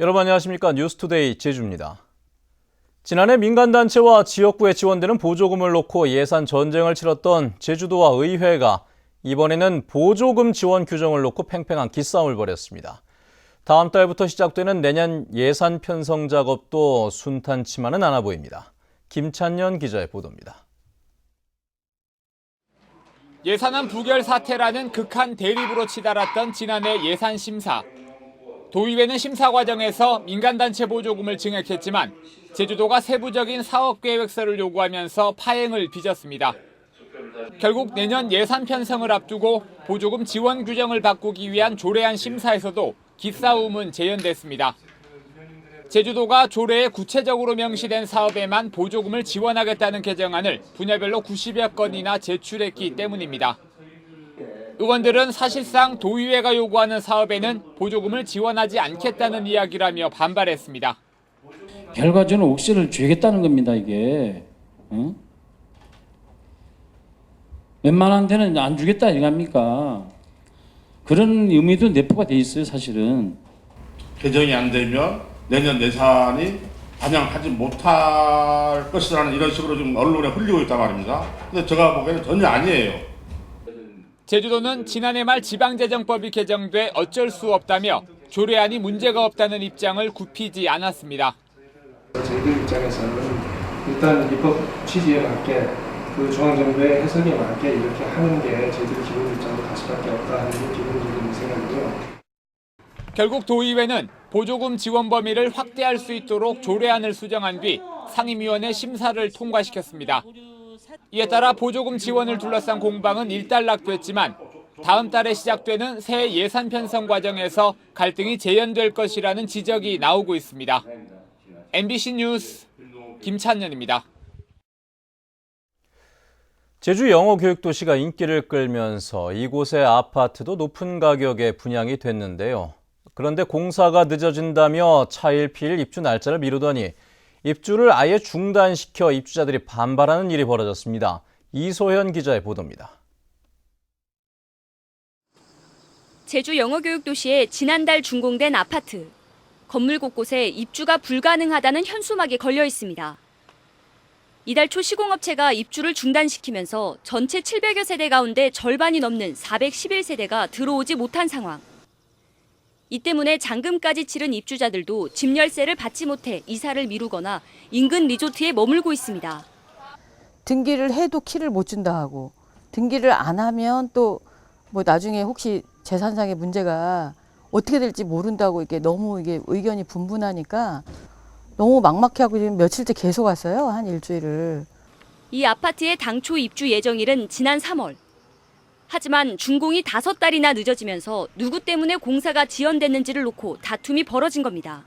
여러분 안녕하십니까? 뉴스투데이 제주입니다. 지난해 민간단체와 지역구에 지원되는 보조금을 놓고 예산 전쟁을 치렀던 제주도와 의회가 이번에는 보조금 지원 규정을 놓고 팽팽한 기싸움을 벌였습니다. 다음 달부터 시작되는 내년 예산 편성 작업도 순탄치만은 않아 보입니다. 김찬년 기자의 보도입니다. 예산안 부결 사태라는 극한 대립으로 치달았던 지난해 예산 심사. 도의회는 심사 과정에서 민간단체 보조금을 증액했지만 제주도가 세부적인 사업계획서를 요구하면서 파행을 빚었습니다. 결국 내년 예산 편성을 앞두고 보조금 지원 규정을 바꾸기 위한 조례안 심사에서도 기싸움은 재연됐습니다. 제주도가 조례에 구체적으로 명시된 사업에만 보조금을 지원하겠다는 개정안을 분야별로 90여 건이나 제출했기 때문입니다. 의원들은 사실상 도의회가 요구하는 사업에는 보조금을 지원하지 않겠다는 이야기라며 반발했습니다. 결과적으로 옥시를 주겠다는 겁니다, 이게. 응? 웬만한 데는 안 주겠다 이겁니까? 그런 의미도 내포가 돼 있어요, 사실은. 개정이 안 되면 내년 예산이 반영하지 못할 것이라는 이런 식으로 좀 언론에 흘리고 있단 말입니다. 근데 제가 보기에는 전혀 아니에요. 제주도는 지난해 말 지방재정법이 개정돼 어쩔 수 없다며 조례안이 문제가 없다는 입장을 굽히지 않았습니다. 저희들 입장에서는 일단 입법 취지에 맞게 그 중앙정부의 해석에 맞게 이렇게 하는 게 저희들 기본 입장도 갈 수밖에 없다는 기본적인 생각이고요. 결국 도의회는 보조금 지원 범위를 확대할 수 있도록 조례안을 수정한 뒤 상임위원회 심사를 통과시켰습니다. 이에 따라 보조금 지원을 둘러싼 공방은 일단락됐지만 다음 달에 시작되는 새 예산 편성 과정에서 갈등이 재연될 것이라는 지적이 나오고 있습니다. MBC 뉴스 김찬년입니다. 제주 영어교육도시가 인기를 끌면서 이곳의 아파트도 높은 가격에 분양이 됐는데요. 그런데 공사가 늦어진다며 차일피일 입주 날짜를 미루더니 입주를 아예 중단시켜 입주자들이 반발하는 일이 벌어졌습니다. 이소현 기자의 보도입니다. 제주 영어교육도시에 지난달 준공된 아파트. 건물 곳곳에 입주가 불가능하다는 현수막이 걸려 있습니다. 이달 초 시공업체가 입주를 중단시키면서 전체 700여 세대 가운데 절반이 넘는 411세대가 들어오지 못한 상황. 이 때문에 잔금까지 치른 입주자들도 집 열쇠를 받지 못해 이사를 미루거나 인근 리조트에 머물고 있습니다. 등기를 해도 키를 못 준다 하고 등기를 안 하면 또 뭐 나중에 혹시 재산상의 문제가 어떻게 될지 모른다고 이게 너무 이게 의견이 분분하니까 너무 막막해하고 지금 며칠째 계속 왔어요. 한 일주일을. 이 아파트의 당초 입주 예정일은 지난 3월. 하지만 준공이 5달이나 늦어지면서 누구 때문에 공사가 지연됐는지를 놓고 다툼이 벌어진 겁니다.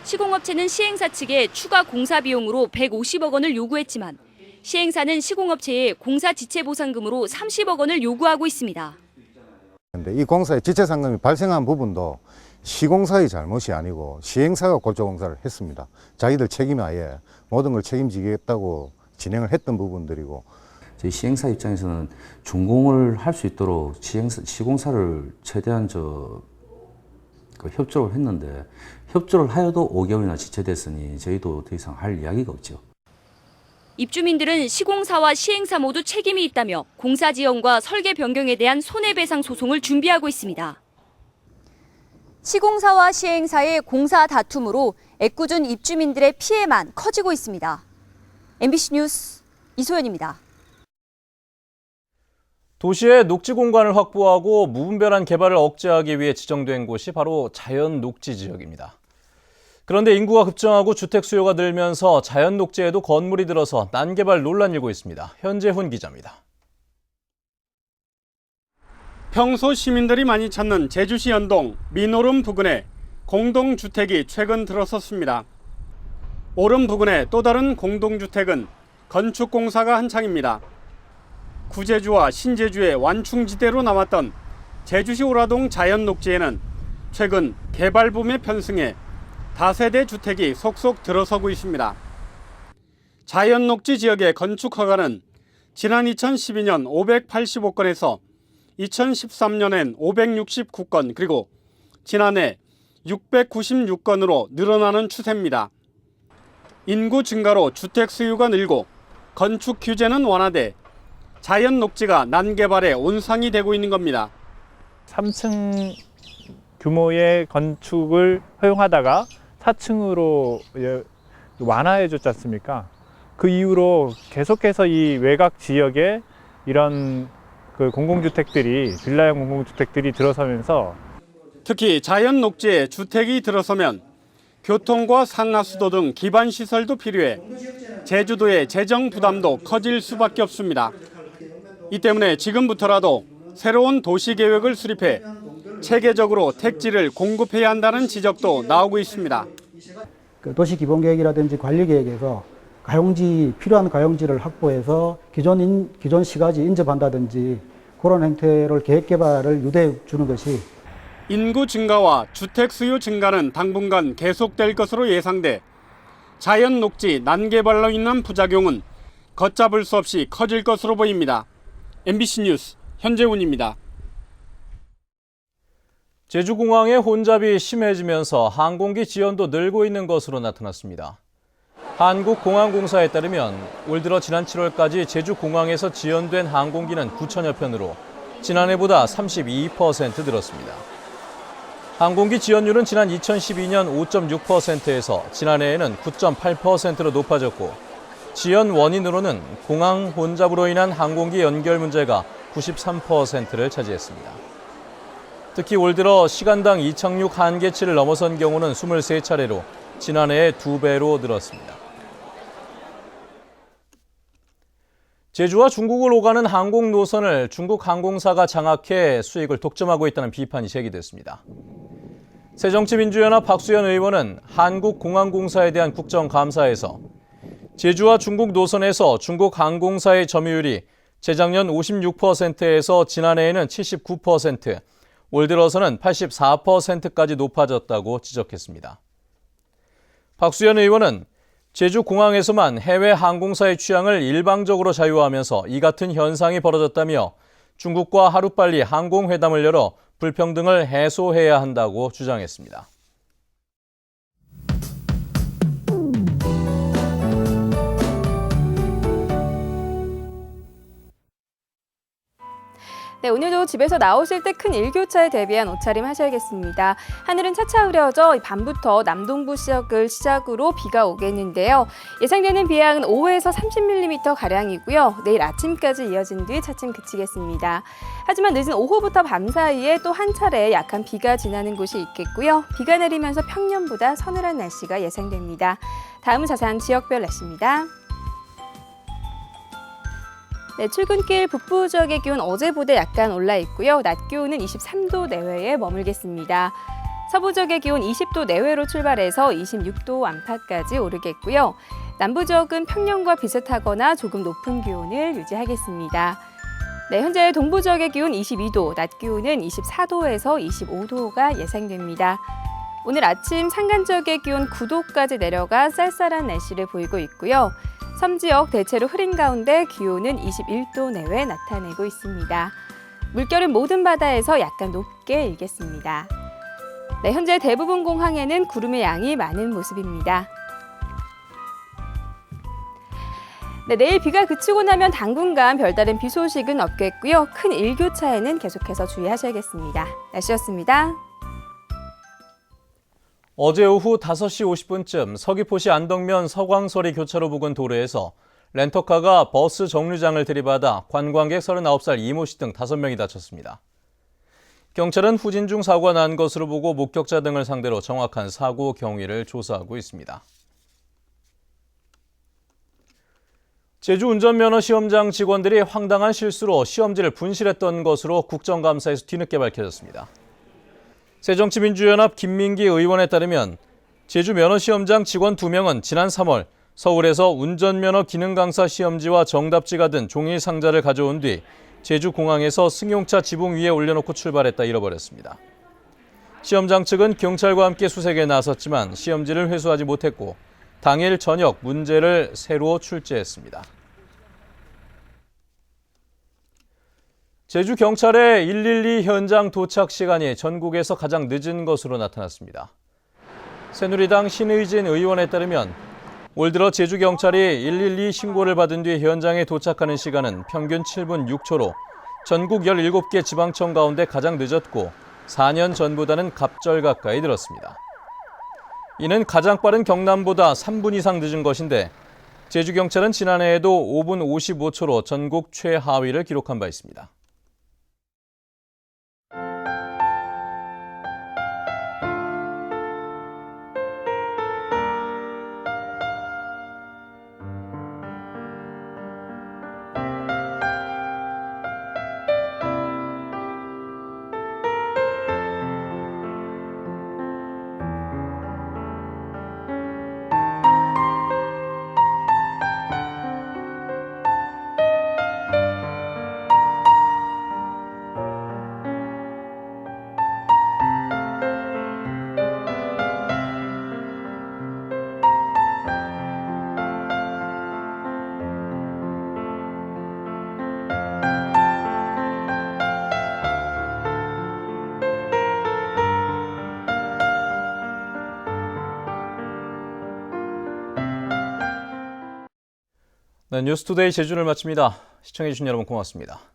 시공업체는 시행사 측에 추가 공사 비용으로 150억 원을 요구했지만 시행사는 시공업체에 공사 지체 보상금으로 30억 원을 요구하고 있습니다. 근데 이 공사의 지체 상금이 발생한 부분도 시공사의 잘못이 아니고 시행사가 골조공사를 했습니다. 자기들 책임이 아예 모든 걸 책임지겠다고 진행을 했던 부분들이고 저희 시행사 입장에서는 준공을 할 수 있도록 시공사를 최대한 협조를 했는데 협조를 하여도 5개월이나 지체됐으니 저희도 더 이상 할 이야기가 없죠. 입주민들은 시공사와 시행사 모두 책임이 있다며 공사 지연과 설계 변경에 대한 손해배상 소송을 준비하고 있습니다. 시공사와 시행사의 공사 다툼으로 애꿎은 입주민들의 피해만 커지고 있습니다. MBC 뉴스 이소연입니다. 도시의 녹지 공간을 확보하고 무분별한 개발을 억제하기 위해 지정된 곳이 바로 자연 녹지 지역입니다. 그런데 인구가 급증하고 주택 수요가 늘면서 자연 녹지에도 건물이 들어서 난개발 논란이 일고 있습니다. 현재훈 기자입니다. 평소 시민들이 많이 찾는 제주시 연동 민오름 부근에 공동주택이 최근 들어섰습니다. 오름 부근의 또 다른 공동주택은 건축공사가 한창입니다. 구제주와 신제주의 완충지대로 남았던 제주시 오라동 자연녹지에는 최근 개발붐에 편승해 다세대 주택이 속속 들어서고 있습니다. 자연녹지 지역의 건축 허가는 지난 2012년 585건에서 2013년엔 569건, 그리고 지난해 696건으로 늘어나는 추세입니다. 인구 증가로 주택 수요가 늘고 건축 규제는 완화돼 자연 녹지가 난개발의 온상이 되고 있는 겁니다. 3층 규모의 건축을 허용하다가 4층으로 완화해 줬지 않습니까? 그 이후로 계속해서 이 외곽 지역에 이런 공공주택들이, 빌라형 공공주택들이 들어서면서 특히 자연 녹지에 주택이 들어서면 교통과 상하수도 등 기반 시설도 필요해 제주도의 재정 부담도 커질 수밖에 없습니다. 이 때문에 지금부터라도 새로운 도시 계획을 수립해 체계적으로 택지를 공급해야 한다는 지적도 나오고 있습니다. 도시기본계획이라든지 관리계획에서 필요한 가용지를 확보해서 기존 시가지 인접한다든지 그런 형태로 계획개발을 유도해 주는 것이 인구 증가와 주택 수요 증가는 당분간 계속될 것으로 예상돼 자연 녹지 난개발로 인한 부작용은 걷잡을 수 없이 커질 것으로 보입니다. MBC 뉴스 현재훈입니다. 제주공항의 혼잡이 심해지면서 항공기 지연도 늘고 있는 것으로 나타났습니다. 한국공항공사에 따르면 올 들어 지난 7월까지 제주공항에서 지연된 항공기는 9천여 편으로 지난해보다 32% 늘었습니다. 항공기 지연율은 지난 2012년 5.6%에서 지난해에는 9.8%로 높아졌고 지연 원인으로는 공항 혼잡으로 인한 항공기 연결 문제가 93%를 차지했습니다. 특히 올 들어 시간당 이착륙 한계치를 넘어선 경우는 23차례로 지난해의 2배로 늘었습니다. 제주와 중국을 오가는 항공 노선을 중국 항공사가 장악해 수익을 독점하고 있다는 비판이 제기됐습니다. 새정치민주연합 박수현 의원은 한국공항공사에 대한 국정감사에서 제주와 중국 노선에서 중국 항공사의 점유율이 재작년 56%에서 지난해에는 79%, 올 들어서는 84%까지 높아졌다고 지적했습니다. 박수현 의원은 제주공항에서만 해외 항공사의 취향을 일방적으로 자유화하면서 이 같은 현상이 벌어졌다며 중국과 하루빨리 항공회담을 열어 불평등을 해소해야 한다고 주장했습니다. 네, 오늘도 집에서 나오실 때 큰 일교차에 대비한 옷차림 하셔야겠습니다. 하늘은 차차 흐려져 밤부터 남동부 지역을 시작으로 비가 오겠는데요. 예상되는 비양은 5에서 30mm가량이고요. 내일 아침까지 이어진 뒤 차츰 그치겠습니다. 하지만 늦은 오후부터 밤 사이에 또 한 차례 약한 비가 지나는 곳이 있겠고요. 비가 내리면서 평년보다 서늘한 날씨가 예상됩니다. 다음은 자세한 지역별 날씨입니다. 네, 출근길 북부 지역의 기온 어제보다 약간 올라 있고요. 낮 기온은 23도 내외에 머물겠습니다. 서부 지역의 기온 20도 내외로 출발해서 26도 안팎까지 오르겠고요. 남부 지역은 평년과 비슷하거나 조금 높은 기온을 유지하겠습니다. 네, 현재 동부 지역의 기온 22도, 낮 기온은 24도에서 25도가 예상됩니다. 오늘 아침 산간 지역의 기온 9도까지 내려가 쌀쌀한 날씨를 보이고 있고요. 섬 지역 대체로 흐린 가운데 기온은 21도 내외 나타내고 있습니다. 물결은 모든 바다에서 약간 높게 일겠습니다. 네, 현재 대부분 공항에는 구름의 양이 많은 모습입니다. 네, 내일 비가 그치고 나면 당분간 별다른 비 소식은 없겠고요. 큰 일교차에는 계속해서 주의하셔야겠습니다. 날씨였습니다. 어제 오후 5시 50분쯤 서귀포시 안덕면 서광서리 교차로 부근 도로에서 렌터카가 버스 정류장을 들이받아 관광객 39살 이모 씨 등 5명이 다쳤습니다. 경찰은 후진 중 사고가 난 것으로 보고 목격자 등을 상대로 정확한 사고 경위를 조사하고 있습니다. 제주 운전면허 시험장 직원들이 황당한 실수로 시험지를 분실했던 것으로 국정감사에서 뒤늦게 밝혀졌습니다. 새정치민주연합 김민기 의원에 따르면 제주 면허시험장 직원 2명은 지난 3월 서울에서 운전면허 기능강사 시험지와 정답지가 든 종이 상자를 가져온 뒤 제주공항에서 승용차 지붕 위에 올려놓고 출발했다 잃어버렸습니다. 시험장 측은 경찰과 함께 수색에 나섰지만 시험지를 회수하지 못했고 당일 저녁 문제를 새로 출제했습니다. 제주경찰의 112 현장 도착 시간이 전국에서 가장 늦은 것으로 나타났습니다. 새누리당 신의진 의원에 따르면 올 들어 제주경찰이 112 신고를 받은 뒤 현장에 도착하는 시간은 평균 7분 6초로 전국 17개 지방청 가운데 가장 늦었고 4년 전보다는 갑절 가까이 늘었습니다. 이는 가장 빠른 경남보다 3분 이상 늦은 것인데 제주경찰은 지난해에도 5분 55초로 전국 최하위를 기록한 바 있습니다. 네, 뉴스투데이 제주를 마칩니다. 시청해주신 여러분 고맙습니다.